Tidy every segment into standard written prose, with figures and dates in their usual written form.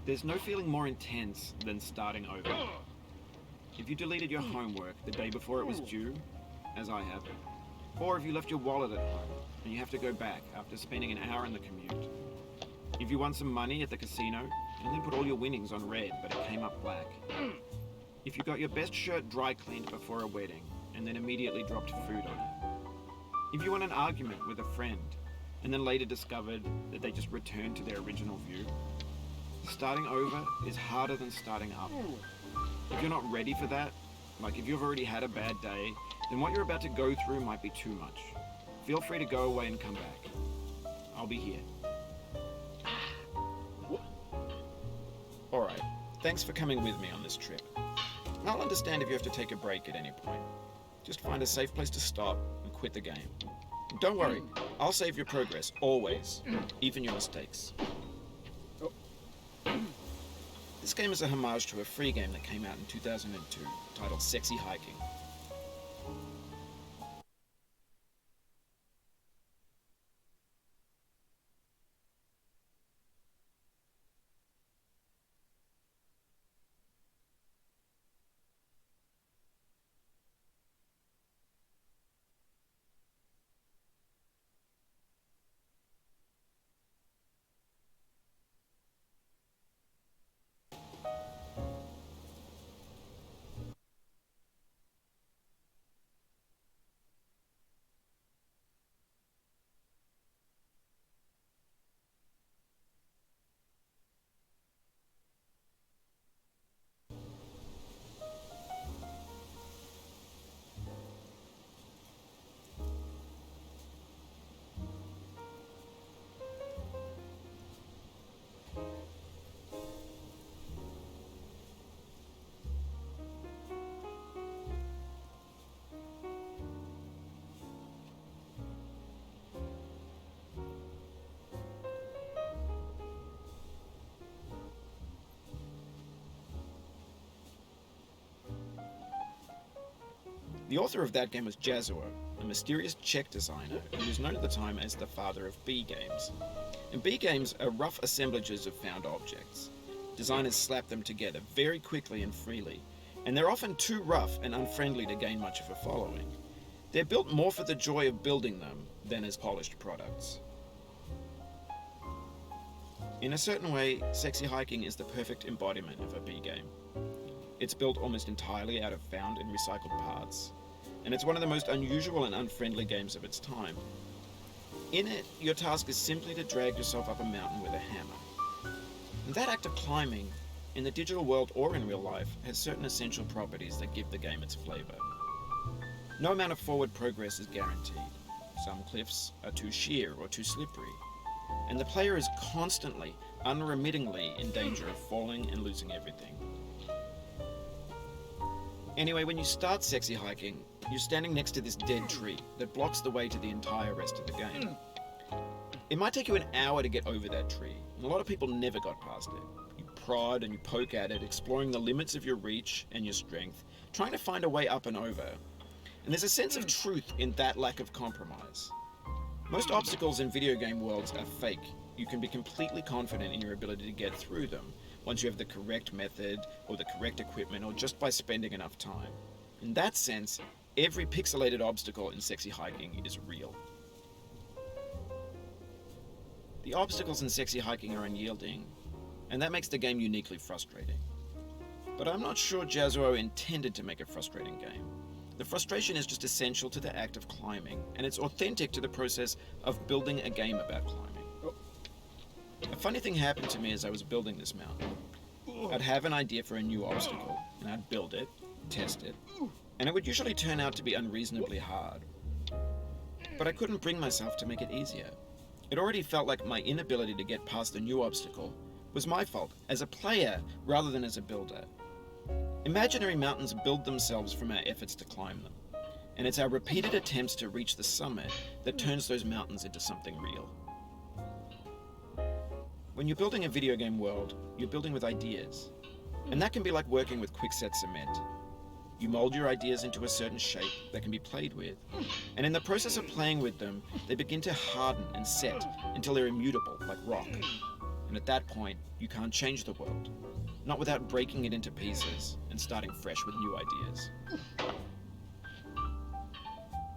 There's no feeling more intense than starting over. If you deleted your homework the day before it was due, as I have, or if you left your wallet at home and you have to go back after spending an hour in the commute. If you won some money at the casino and then put all your winnings on red but it came up black. If you got your best shirt dry cleaned before a wedding and then immediately dropped food on it. If you won an argument with a friend and then later discovered that they just returned to their original view. Starting over is harder than starting up. If you're not ready for that, like if you've already had a bad day, then what you're about to go through might be too much. Feel free to go away and come back. I'll be here. Alright, thanks for coming with me on this trip. I'll understand if you have to take a break at any point. Just find a safe place to stop and quit the game. Don't worry, I'll save your progress, always, even your mistakes. This game is a homage to a free game that came out in 2002, titled Sexy Hiking. The author of that game was j2w, a mysterious Czech designer who was known at the time as the father of B games. And B games are rough assemblages of found objects. Designers slap them together very quickly and freely, and they're often too rough and unfriendly to gain much of a following. They're built more for the joy of building them than as polished products. In a certain way, Sexy Hiking is the perfect embodiment of a B game. It's built almost entirely out of found and recycled parts, and it's one of the most unusual and unfriendly games of its time. In it, your task is simply to drag yourself up a mountain with a hammer. And that act of climbing, in the digital world or in real life, has certain essential properties that give the game its flavor. No amount of forward progress is guaranteed. Some cliffs are too sheer or too slippery, and the player is constantly, unremittingly in danger of falling and losing everything. Anyway, when you start Sexy Hiking, you're standing next to this dead tree that blocks the way to the entire rest of the game. It might take you an hour to get over that tree, and a lot of people never got past it. You prod and you poke at it, exploring the limits of your reach and your strength, trying to find a way up and over. And there's a sense of truth in that lack of compromise. Most obstacles in video game worlds are fake. You can be completely confident in your ability to get through them once you have the correct method or the correct equipment or just by spending enough time. In that sense, every pixelated obstacle in Sexy Hiking is real. The obstacles in Sexy Hiking are unyielding, and that makes the game uniquely frustrating. But I'm not sure j2w intended to make a frustrating game. The frustration is just essential to the act of climbing, and it's authentic to the process of building a game about climbing. A funny thing happened to me as I was building this mountain. I'd have an idea for a new obstacle, and I'd build it, test it, and it would usually turn out to be unreasonably hard. But I couldn't bring myself to make it easier. It already felt like my inability to get past a new obstacle was my fault as a player rather than as a builder. Imaginary mountains build themselves from our efforts to climb them, and it's our repeated attempts to reach the summit that turns those mountains into something real. When you're building a video game world, you're building with ideas, and that can be like working with quickset cement. You mold your ideas into a certain shape that can be played with, and in the process of playing with them, they begin to harden and set until they're immutable, like rock. And at that point, you can't change the world, not without breaking it into pieces and starting fresh with new ideas.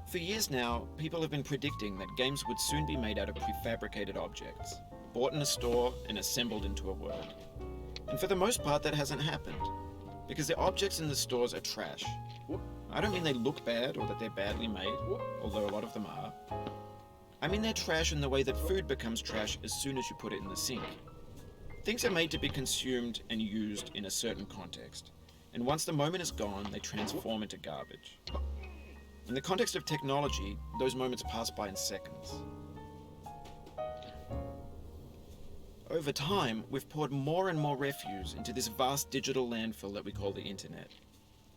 For years now, people have been predicting that games would soon be made out of prefabricated objects, bought in a store and assembled into a world. And for the most part, that hasn't happened, because the objects in the stores are trash. I don't mean they look bad or that they're badly made, although a lot of them are. I mean they're trash in the way that food becomes trash as soon as you put it in the sink. Things are made to be consumed and used in a certain context, and once the moment is gone, they transform into garbage. In the context of technology, those moments pass by in seconds. Over time, we've poured more and more refuse into this vast digital landfill that we call the internet.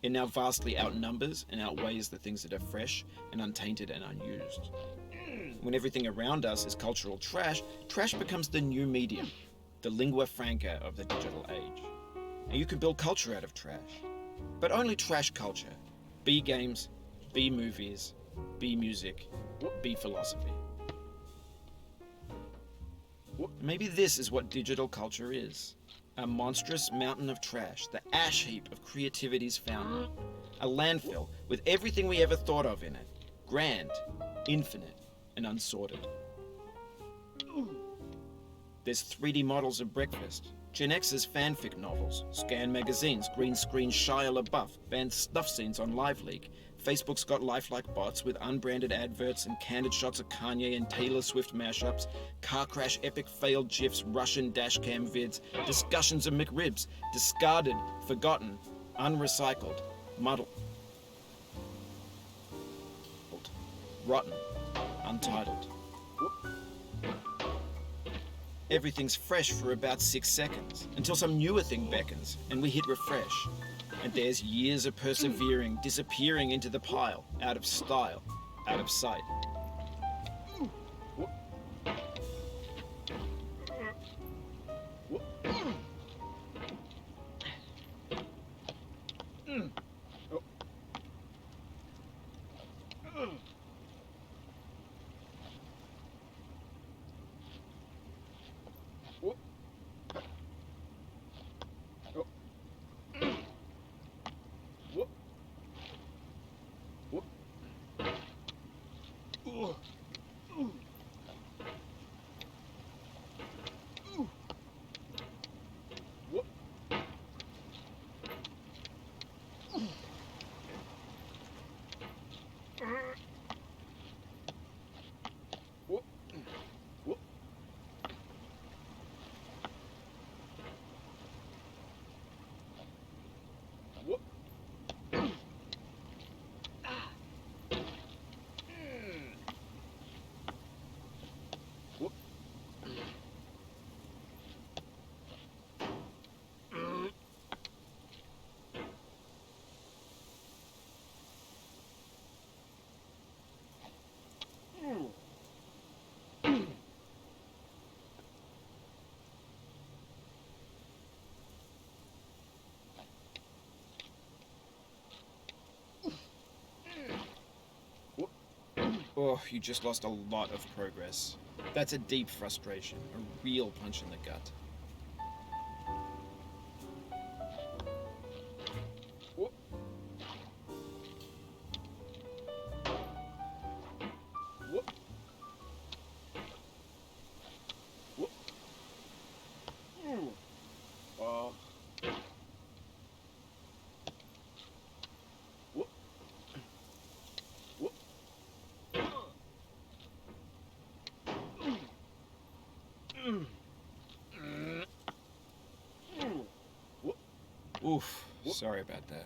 It now vastly outnumbers and outweighs the things that are fresh and untainted and unused. When everything around us is cultural trash, trash becomes the new medium, the lingua franca of the digital age. And you can build culture out of trash. But only trash culture. B games, B movies, B music, B philosophy. Maybe this is what digital culture is. A monstrous mountain of trash, the ash heap of creativity's fountain. A landfill with everything we ever thought of in it. Grand, infinite, and unsorted. There's 3D models of breakfast, Gen X's fanfic novels, scan magazines, green screen Shia LaBeouf, banned snuff scenes on LiveLeak. Facebook's got lifelike bots with unbranded adverts and candid shots of Kanye and Taylor Swift mashups, car crash epic failed GIFs, Russian dashcam vids, discussions of McRibs, discarded, forgotten, unrecycled, muddled, rotten, untitled. Everything's fresh for about 6 seconds, until some newer thing beckons, and we hit refresh. And there's years of persevering, disappearing into the pile, out of style, out of sight. Oh, you just lost a lot of progress. That's a deep frustration, a real punch in the gut. Oof, sorry about that.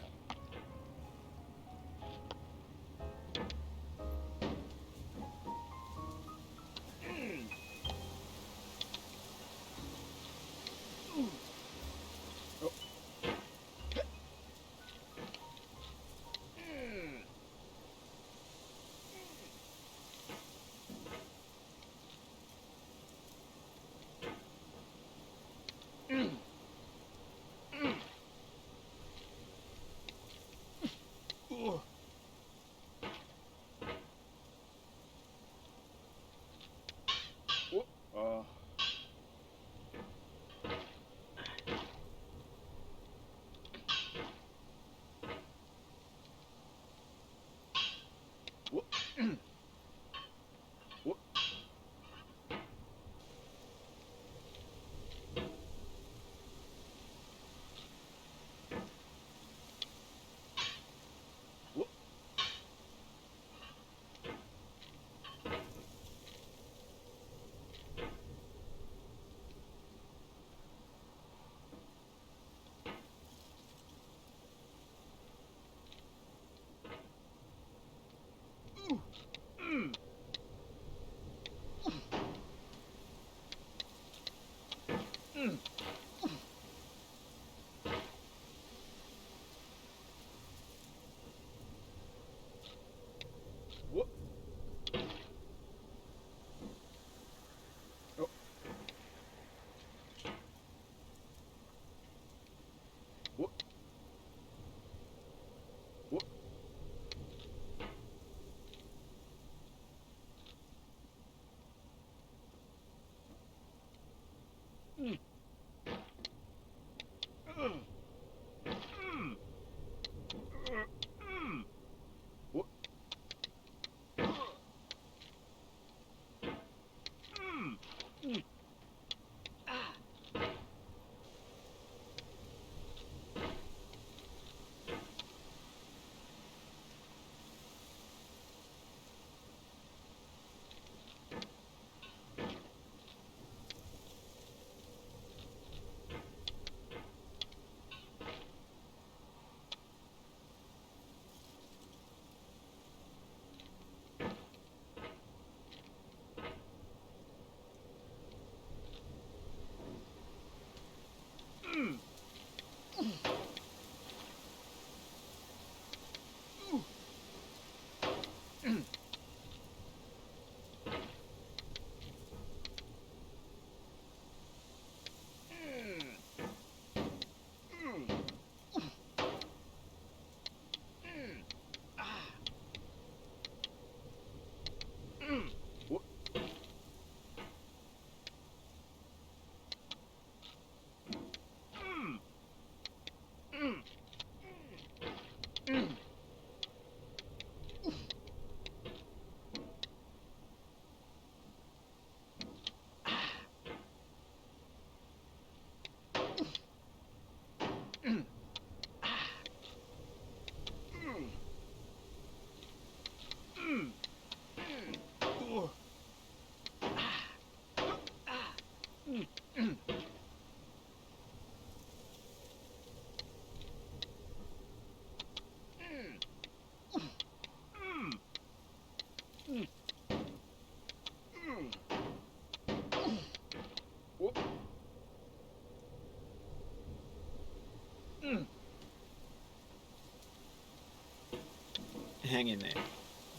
Hang in there.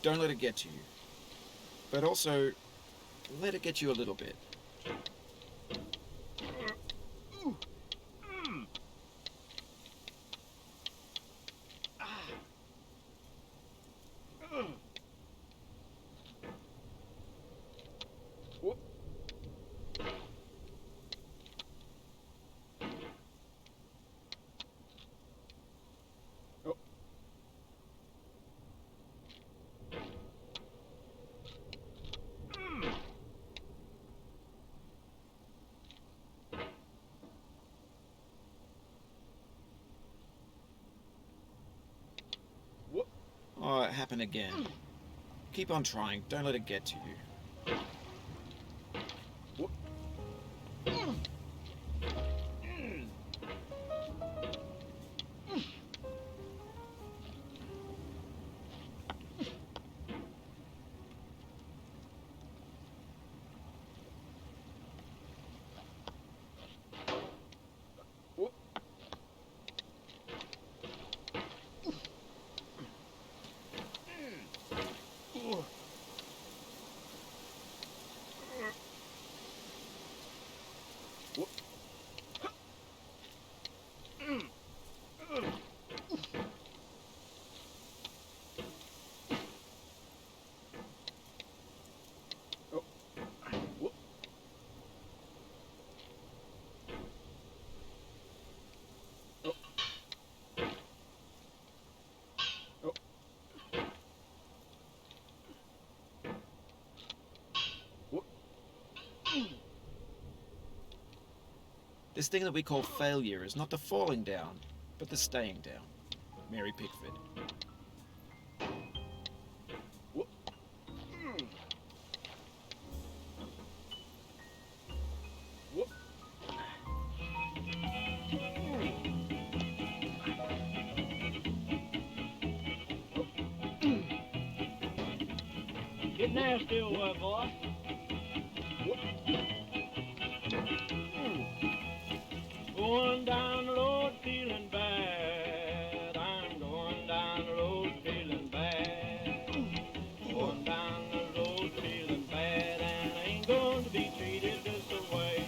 Don't let it get to you. But also, let it get you a little bit. Oh, it happened again. Keep on trying. Don't let it get to you. This thing that we call failure is not the falling down, but the staying down. Mary Pickford. Get nasty over, boy. Going down the road feeling bad. I'm going down the road feeling bad. Going down the road feeling bad, and I ain't going to be treated this way.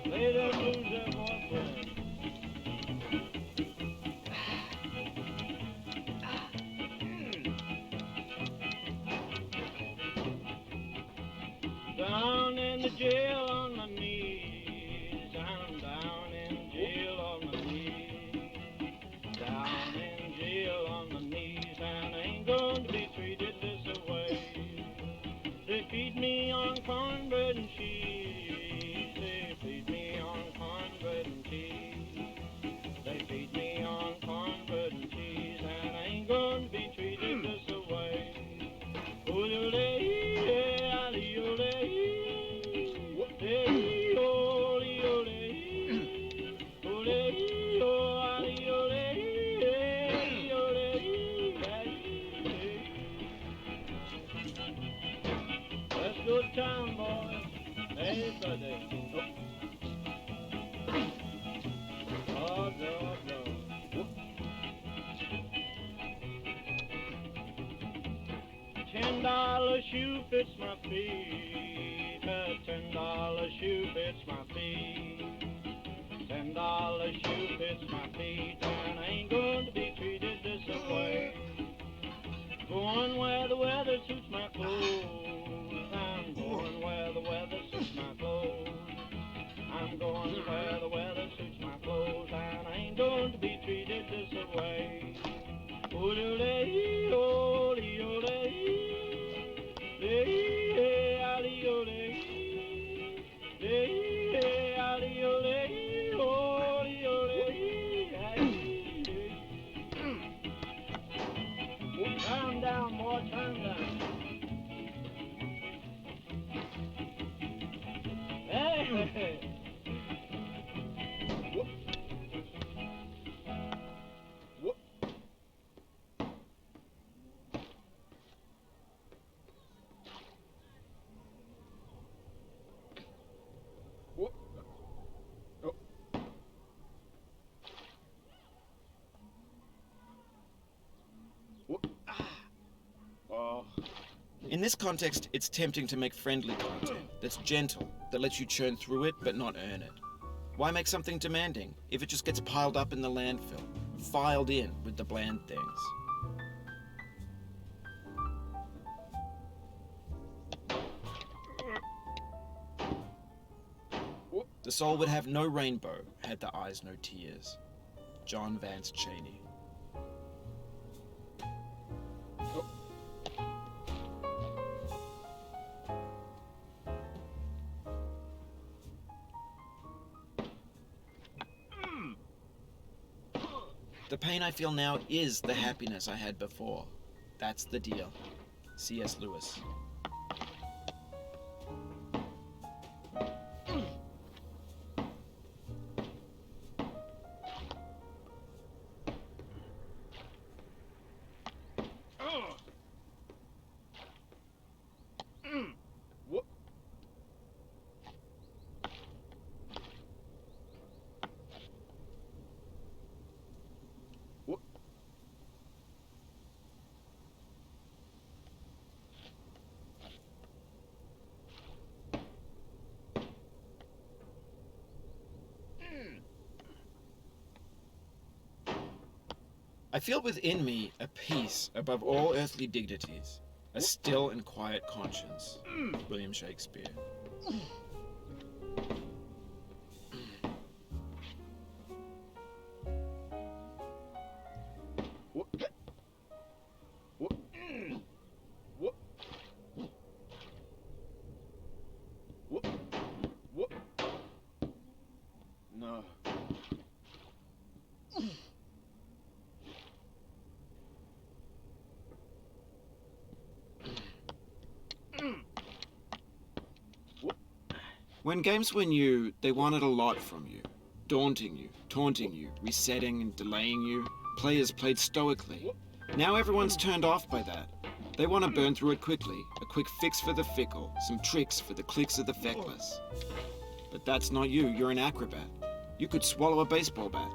Lay them blues there, boy. Down in the jail on my knees. I'm down in jail on my knees. Down in jail on my knees, and I ain't going to be treated this way. They feed me on cornbread and cheese. They feed me on cornbread and cheese. They feed me on cornbread and cheese, and I ain't going to be treated this way. Let's go to town, boys. Hey, buddy. Oh, no, no. $10 shoe fits my feet. A $10 shoe fits my feet. $10 shoe fits my feet, and I ain't going to be treated this way. Going where the weather suits my clothes. I'm going where the weather suits my clothes. I'm going where the weather suits my clothes, and I ain't going to be treated this way. Turn down, boy, turn down. Hey, hey, hey. In this context, it's tempting to make friendly content that's gentle, that lets you churn through it but not earn it. Why make something demanding if it just gets piled up in the landfill, filed in with the bland things? The soul would have no rainbow had the eyes no tears. John Vance Cheney. The pain I feel now is the happiness I had before. That's the deal. C.S. Lewis. I feel within me a peace above all earthly dignities, a still and quiet conscience. William Shakespeare. No. When games were new, they wanted a lot from you. Daunting you, taunting you, resetting and delaying you. Players played stoically. Now everyone's turned off by that. They want to burn through it quickly. A quick fix for the fickle. Some tricks for the clicks of the feckless. But that's not you. You're an acrobat. You could swallow a baseball bat.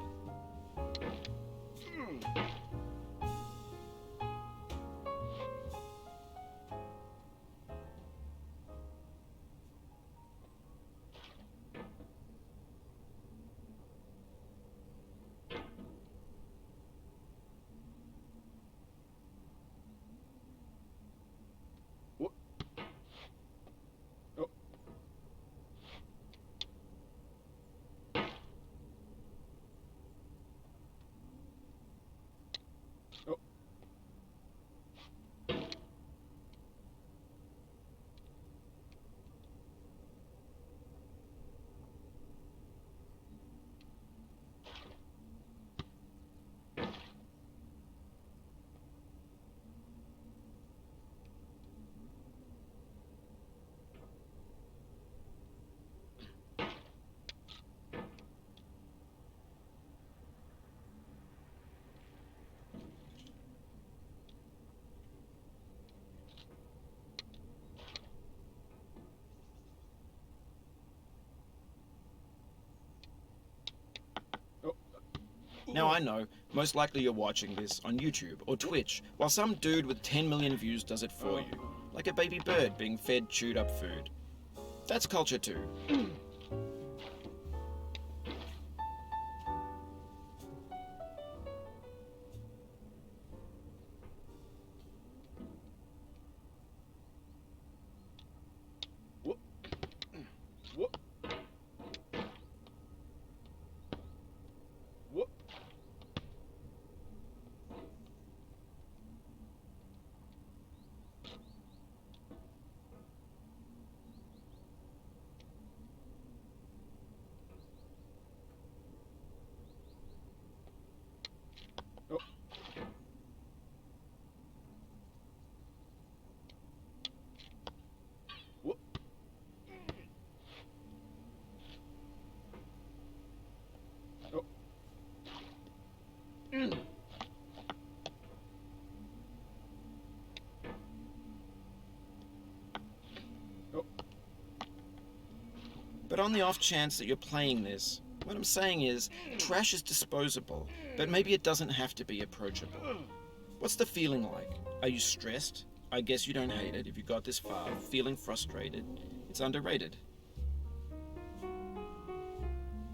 Now I know, most likely you're watching this on YouTube or Twitch, while some dude with 10 million views does it for you, like a baby bird being fed chewed up food. That's culture too. But on the off chance that you're playing this, what I'm saying is, trash is disposable, but maybe it doesn't have to be approachable. What's the feeling like? Are you stressed? I guess you don't hate it if you got this far, feeling frustrated. It's underrated.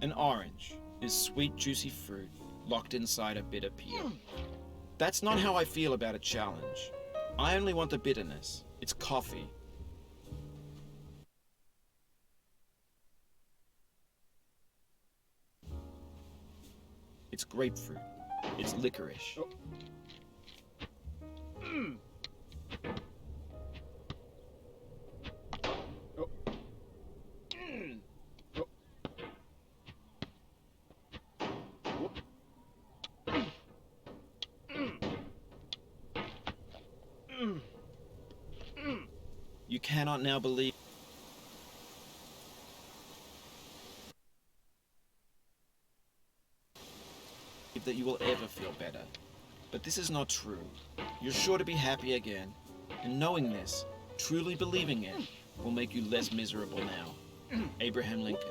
An orange is sweet, juicy fruit locked inside a bitter peel. That's not how I feel about a challenge. I only want the bitterness. It's coffee. It's grapefruit. It's licorice. You cannot now believe that you will ever feel better. But this is not true. You're sure to be happy again. And knowing this, truly believing it, will make you less miserable now. Abraham Lincoln.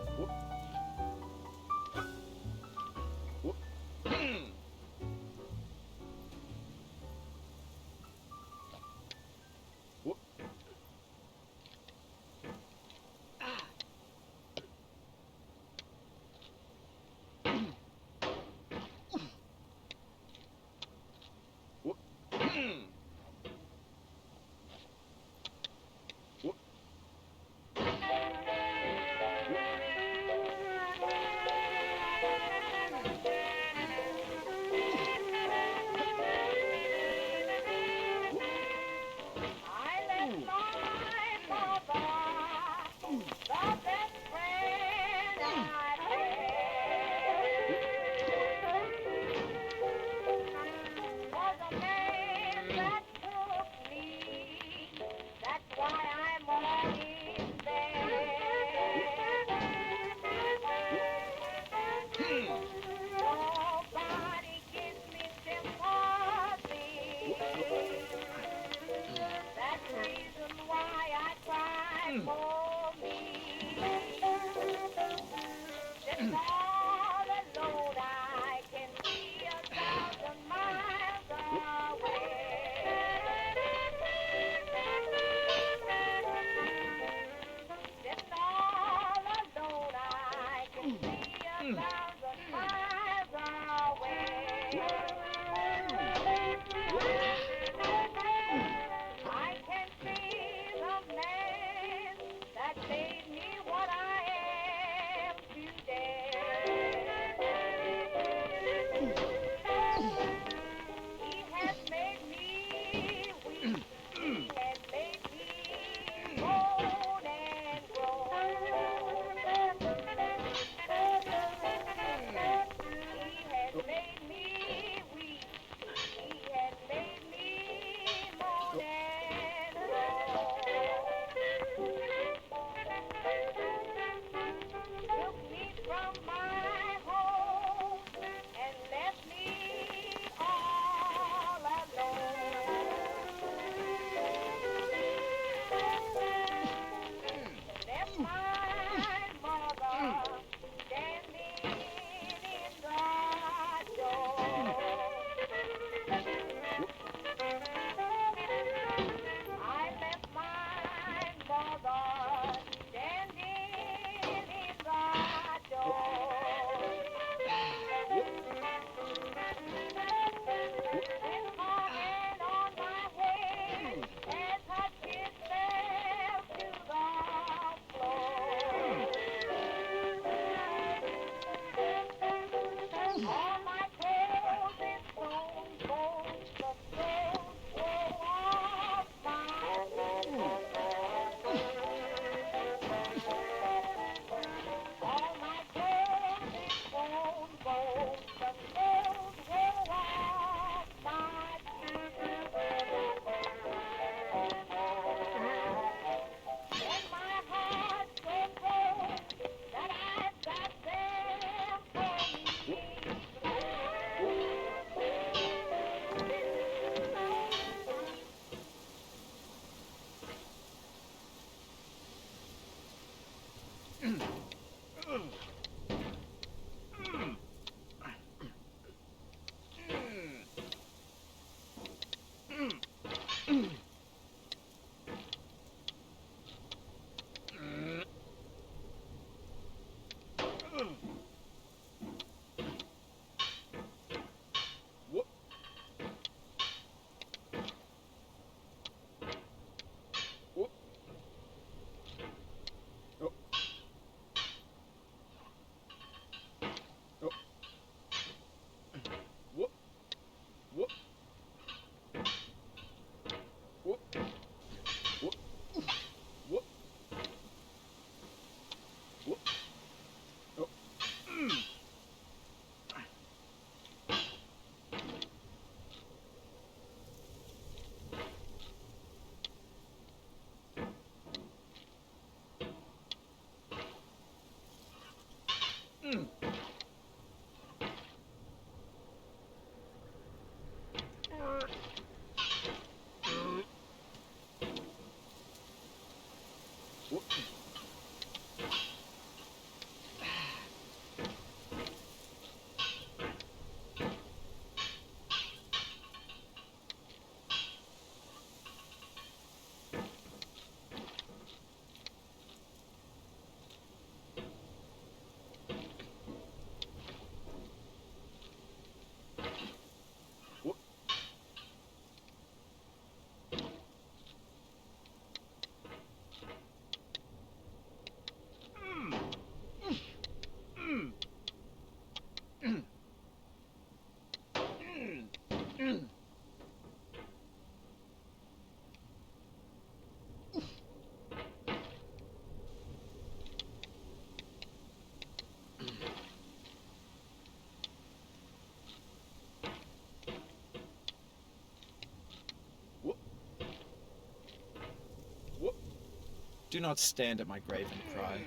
Do not stand at my grave and cry.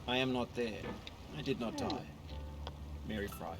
I am not there. I did not die. Mary Fry.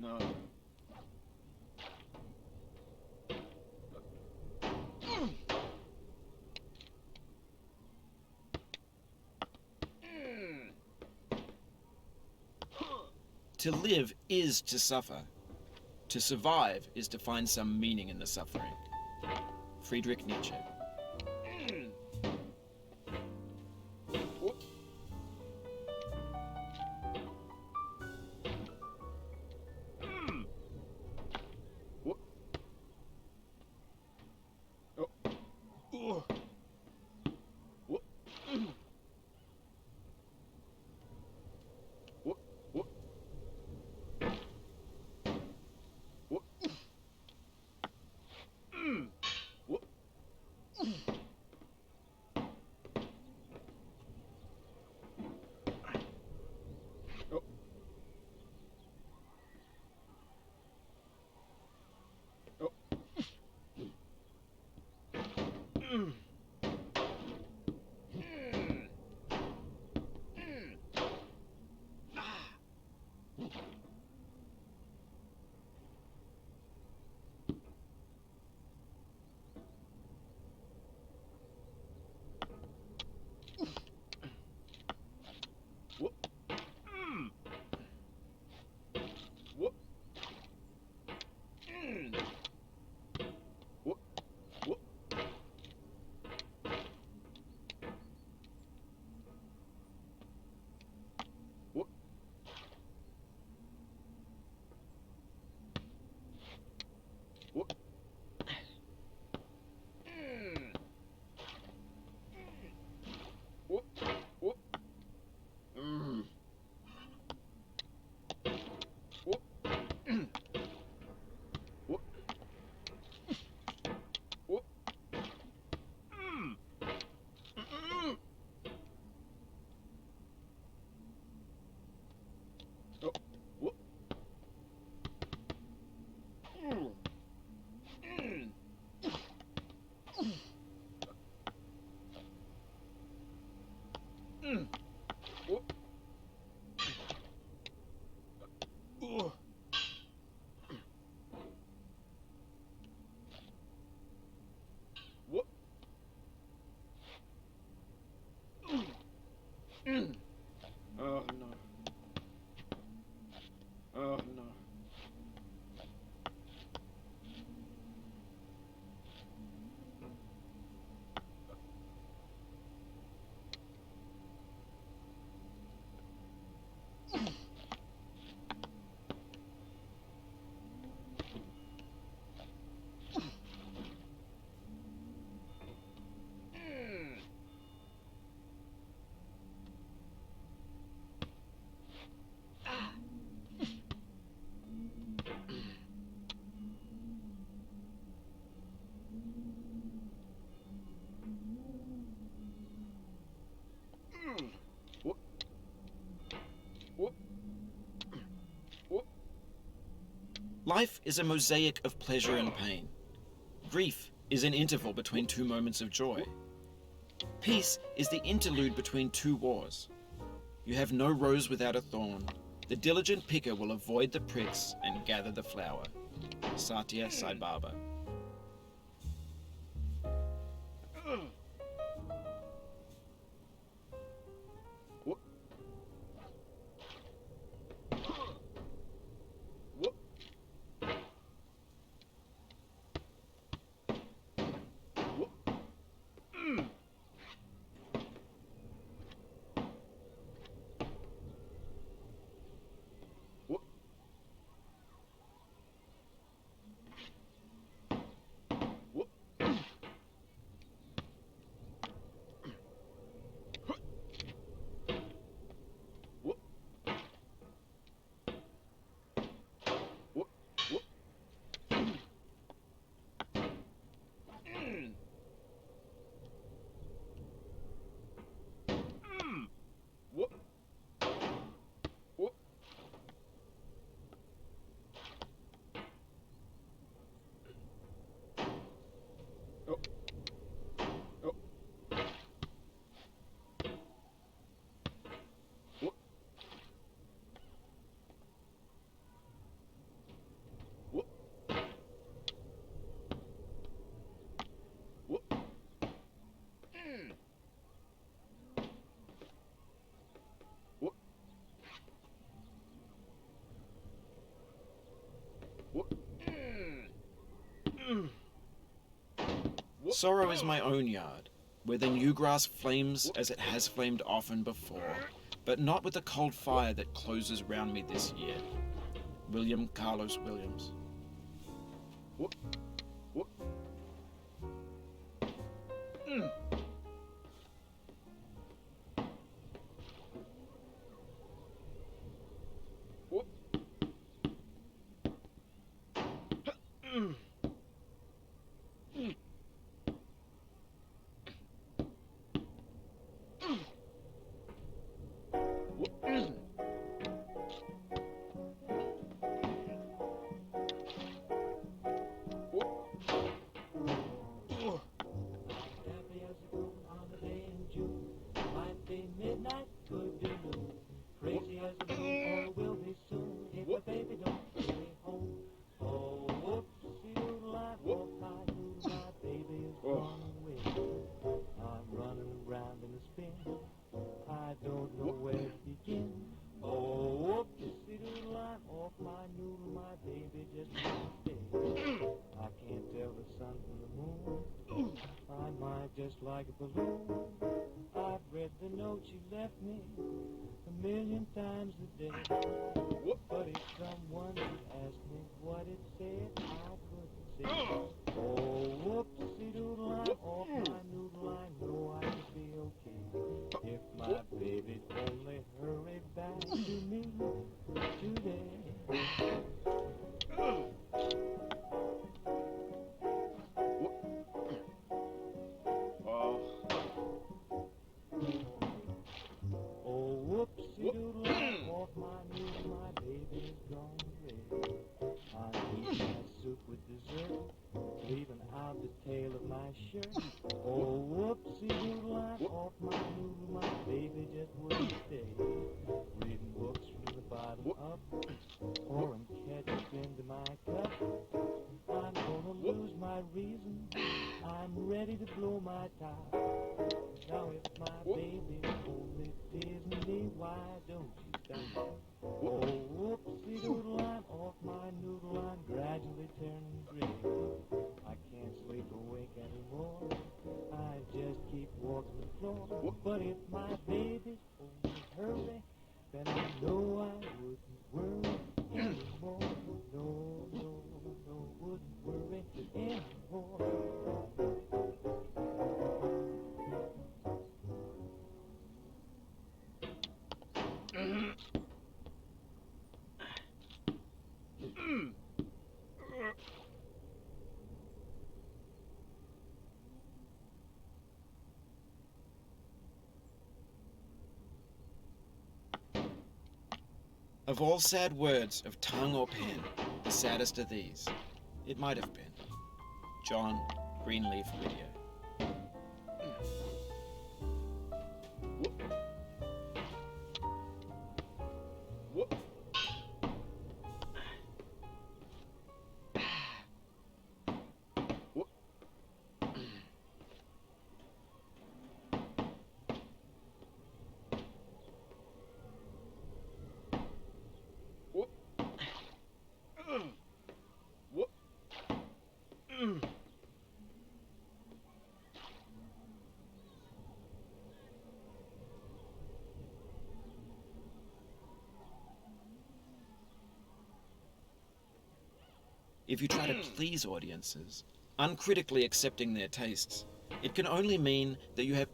No. To live is to suffer. To survive is to find some meaning in the suffering. Friedrich Nietzsche. Oh no. Oh no. Life is a mosaic of pleasure and pain. Grief is an interval between two moments of joy. Peace is the interlude between two wars. You have no rose without a thorn. The diligent picker will avoid the pricks and gather the flower. Satya Sai Baba. Sorrow is my own yard, where the new grass flames as it has flamed often before, but not with the cold fire that closes round me this year. William Carlos Williams. Just like a balloon, I've read the note she left me 1,000,000 times a day. But if someone would ask me what it said, I couldn't say. Oh, whoopsie-doodle, I'm off my noodle, I know I could be okay if my baby'd only hurry back to me today. Leaving out the tail of my shirt. Oh, whoopsie-doodle, I'm off my noodle, my baby. baby just wouldn't stay. Reading books from the bottom up, pouring ketchup into my cup. I'm gonna lose my reason. I'm ready to blow my top. Now if my baby only teasing me, why don't you stop? Oh, whoopsie doodle, I'm off my noodle, I'm gradually turning gray. I can't sleep awake anymore, I just keep walking the floor. But if my baby only hurry, then I know I wouldn't worry anymore. No, no, no, wouldn't worry anymore. Of all sad words of tongue or pen, the saddest are these. It might have been. John, Greenleaf Video. If you try to please audiences, uncritically accepting their tastes, it can only mean that you have